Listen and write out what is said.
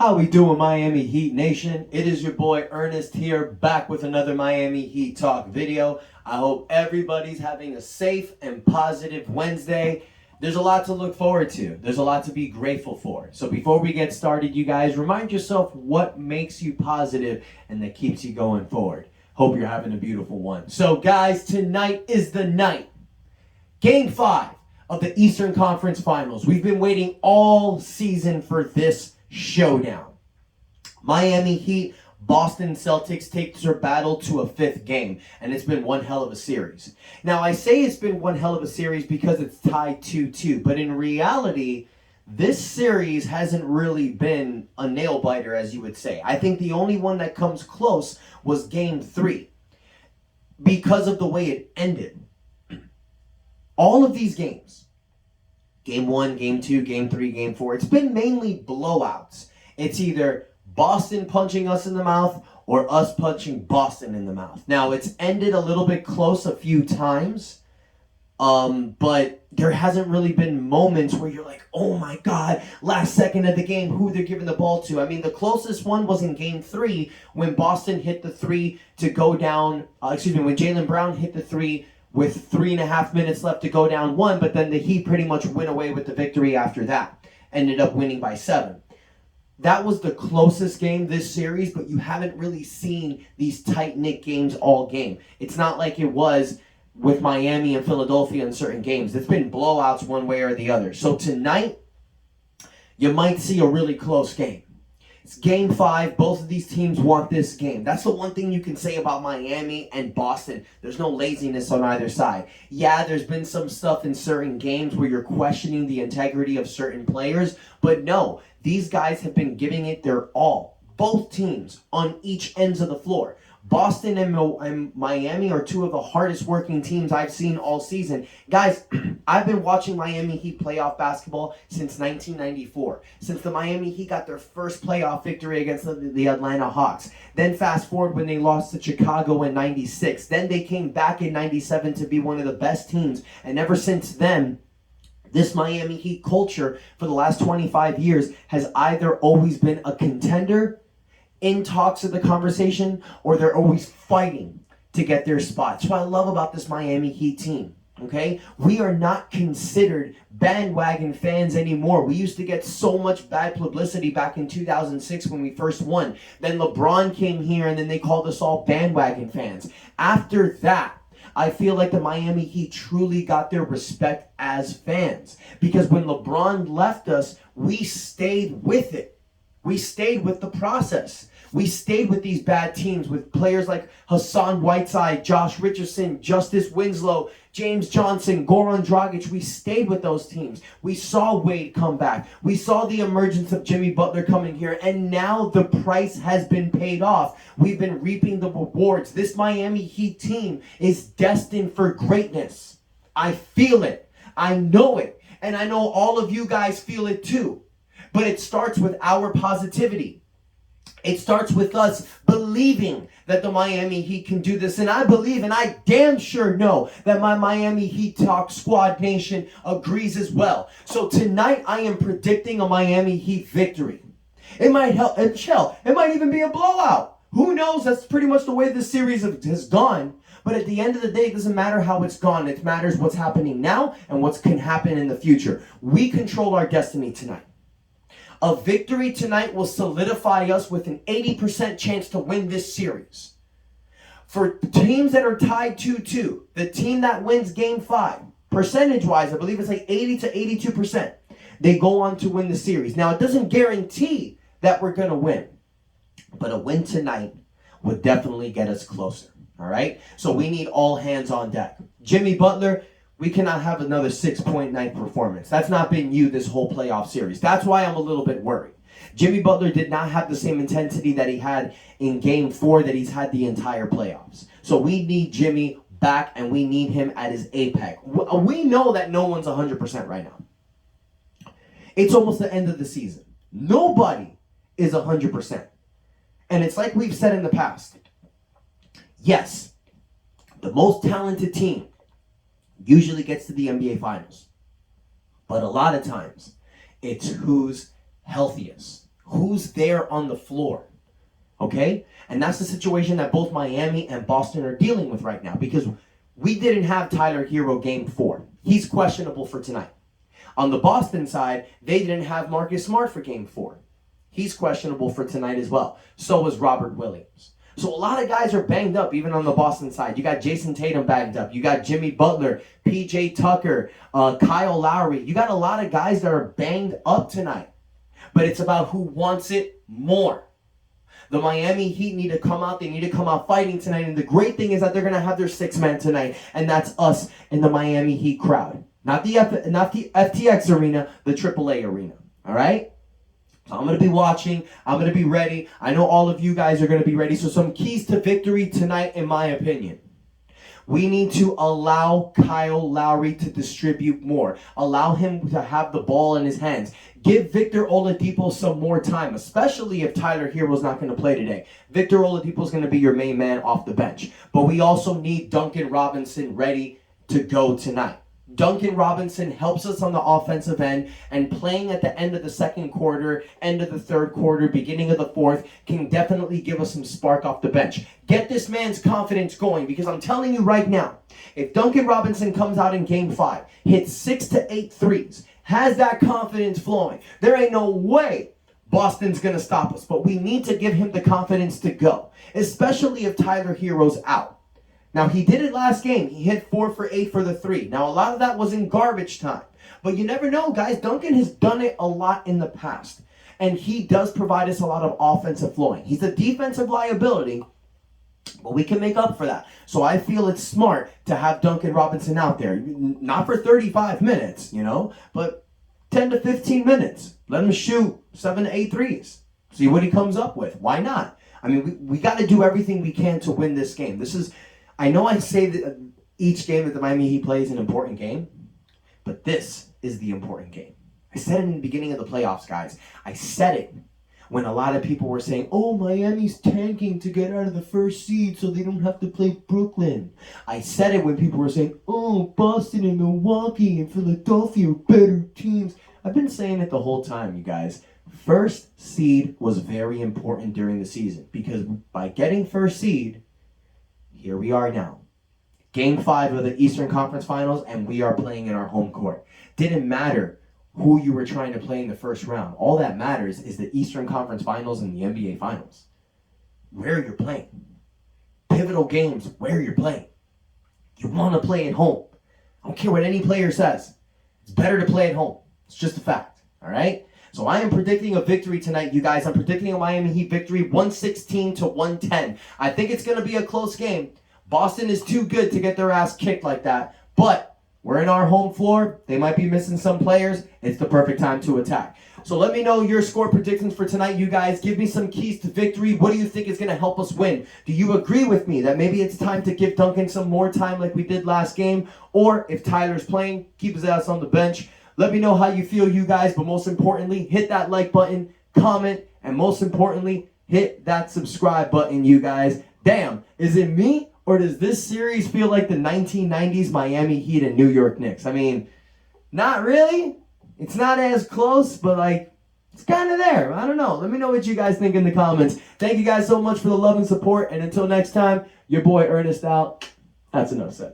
How we doing, Miami Heat Nation? It is your boy Ernest here, back with another Miami Heat Talk video. I hope everybody's having a safe and positive Wednesday. There's a lot to look forward to. There's a lot to be grateful for. So before we get started, you guys, remind yourself what makes you positive and that keeps you going forward. Hope you're having a beautiful one. So guys, tonight is the night. Game 5 of the Eastern Conference Finals. We've been waiting all season for this showdown. Miami Heat, Boston Celtics take their battle to a 5th game, and it's been one hell of a series. Now, I say it's been one hell of a series because it's tied 2-2, but in reality, this series hasn't really been a nail-biter, as you would say. I think the only one that comes close was Game 3 because of the way it ended. All of these games, Game 1, Game 2, Game 3, Game 4, it's been mainly blowouts. It's either Boston punching us in the mouth or us punching Boston in the mouth. Now, it's ended a little bit close a few times, but there hasn't really been moments where you're like, oh my God, last second of the game, who they're giving the ball to. I mean, the closest one was in Game 3 when Boston hit the three to go down, when Jaylen Brown hit the three with 3.5 minutes left to go down 1, but then the Heat pretty much went away with the victory after that. Ended up winning by 7. That was the closest game this series, but you haven't really seen these tight-knit games all game. It's not like it was with Miami and Philadelphia in certain games. It's been blowouts one way or the other. So tonight, you might see a really close game. It's Game 5. Both of these teams want this game. That's the one thing you can say about Miami and Boston. There's no laziness on either side. Yeah, there's been some stuff in certain games where you're questioning the integrity of certain players, but no, these guys have been giving it their all. Both teams on each ends of the floor. Boston and Miami are two of the hardest working teams I've seen all season. Guys, I've been watching Miami Heat playoff basketball since 1994. Since the Miami Heat got their first playoff victory against the Atlanta Hawks. Then fast forward when they lost to Chicago in 96. Then they came back in 97 to be one of the best teams. And ever since then, this Miami Heat culture for the last 25 years has either always been a contender in talks of the conversation, or they're always fighting to get their spot. That's what I love about this Miami Heat team, okay? We are not considered bandwagon fans anymore. We used to get so much bad publicity back in 2006 when we first won. Then LeBron came here, and then they called us all bandwagon fans. After that, I feel like the Miami Heat truly got their respect as fans. Because when LeBron left us, we stayed with it. We stayed with the process. We stayed with these bad teams with players like Hassan Whiteside, Josh Richardson, Justice Winslow, James Johnson, Goran Dragic. We stayed with those teams. We saw Wade come back. We saw the emergence of Jimmy Butler coming here, and now the price has been paid off. We've been reaping the rewards. This Miami Heat team is destined for greatness. I feel it. I know it. And I know all of you guys feel it too. But it starts with our positivity. It starts with us believing that the Miami Heat can do this. And I believe, and I damn sure know, that my Miami Heat Talk Squad Nation agrees as well. So tonight, I am predicting a Miami Heat victory. It might help, and it might even be a blowout. Who knows? That's pretty much the way this series has gone. But at the end of the day, it doesn't matter how it's gone. It matters what's happening now and what can happen in the future. We control our destiny tonight. A victory tonight will solidify us with an 80% chance to win this series. For teams that are tied 2-2, the team that wins Game 5, percentage-wise, I believe it's like 80 to 82%, they go on to win the series. Now, it doesn't guarantee that we're going to win, but a win tonight would definitely get us closer, all right? So we need all hands on deck. Jimmy Butler, we cannot have another 6-point night performance. That's not been you this whole playoff series. That's why I'm a little bit worried. Jimmy Butler did not have the same intensity that he had in Game 4 that he's had the entire playoffs. So we need Jimmy back, and we need him at his apex. We know that no one's 100% right now. It's almost the end of the season. Nobody is 100%. And it's like we've said in the past. Yes, the most talented team usually gets to the NBA Finals. But a lot of times, it's who's healthiest. Who who's there on the floor. Okay? And that's the situation that both Miami and Boston are dealing with right now, because we didn't have Tyler Hero game 4. He's questionable for tonight. On the Boston side, they didn't have Marcus Smart for game 4. He's questionable for tonight as well. So was Robert Williams. So a lot of guys are banged up, even on the Boston side. You got Jason Tatum banged up. You got Jimmy Butler, PJ Tucker, Kyle Lowry. You got a lot of guys that are banged up tonight. But it's about who wants it more. The Miami Heat need to come out. They need to come out fighting tonight. And the great thing is that they're going to have their 6-man tonight. And that's us in the Miami Heat crowd. Not the FTX arena, the AAA arena. All right? So I'm going to be watching. I'm going to be ready. I know all of you guys are going to be ready. So some keys to victory tonight, in my opinion. We need to allow Kyle Lowry to distribute more. Allow him to have the ball in his hands. Give Victor Oladipo some more time, especially if Tyler Hero's not going to play today. Victor Oladipo is going to be your main man off the bench. But we also need Duncan Robinson ready to go tonight. Duncan Robinson helps us on the offensive end, and playing at the end of the second quarter, end of the third quarter, beginning of the fourth can definitely give us some spark off the bench. Get this man's confidence going, because I'm telling you right now, if Duncan Robinson comes out in game 5, hits 6 to 8 threes, has that confidence flowing, there ain't no way Boston's going to stop us. But we need to give him the confidence to go, especially if Tyler Hero's out. Now, he did it last game. He hit 4 for 8 for the 3. Now, a lot of that was in garbage time. But you never know, guys. Duncan has done it a lot in the past. And he does provide us a lot of offensive flowing. He's a defensive liability, but we can make up for that. So I feel it's smart to have Duncan Robinson out there. Not for 35 minutes, but 10 to 15 minutes. Let him shoot 7 to 8 threes. See what he comes up with. Why not? I mean, we got to do everything we can to win this game. I know I say that each game that the Miami Heat plays is an important game, but this is the important game. I said it in the beginning of the playoffs, guys. I said it when a lot of people were saying, oh, Miami's tanking to get out of the first seed so they don't have to play Brooklyn. I said it when people were saying, oh, Boston and Milwaukee and Philadelphia are better teams. I've been saying it the whole time, you guys. First seed was very important during the season, because by getting first seed, here we are now. Game 5 of the Eastern Conference Finals, and we are playing in our home court. Didn't matter who you were trying to play in the first round. All that matters is the Eastern Conference Finals and the NBA Finals. Where you're playing. Pivotal games, where you're playing. You want to play at home. I don't care what any player says. It's better to play at home. It's just a fact. All right? So I am predicting a victory tonight, you guys. I'm predicting a Miami Heat victory, 116 to 110. I think it's going to be a close game. Boston is too good to get their ass kicked like that. But we're in our home floor. They might be missing some players. It's the perfect time to attack. So let me know your score predictions for tonight, you guys. Give me some keys to victory. What do you think is going to help us win? Do you agree with me that maybe it's time to give Duncan some more time like we did last game? Or if Tyler's playing, keep his ass on the bench. Let me know how you feel, you guys, but most importantly, hit that like button, comment, and most importantly, hit that subscribe button, you guys. Damn, is it me, or does this series feel like the 1990s Miami Heat and New York Knicks? I mean, not really. It's not as close, but it's kind of there. I don't know. Let me know what you guys think in the comments. Thank you guys so much for the love and support, and until next time, your boy Ernest out. That's enough said.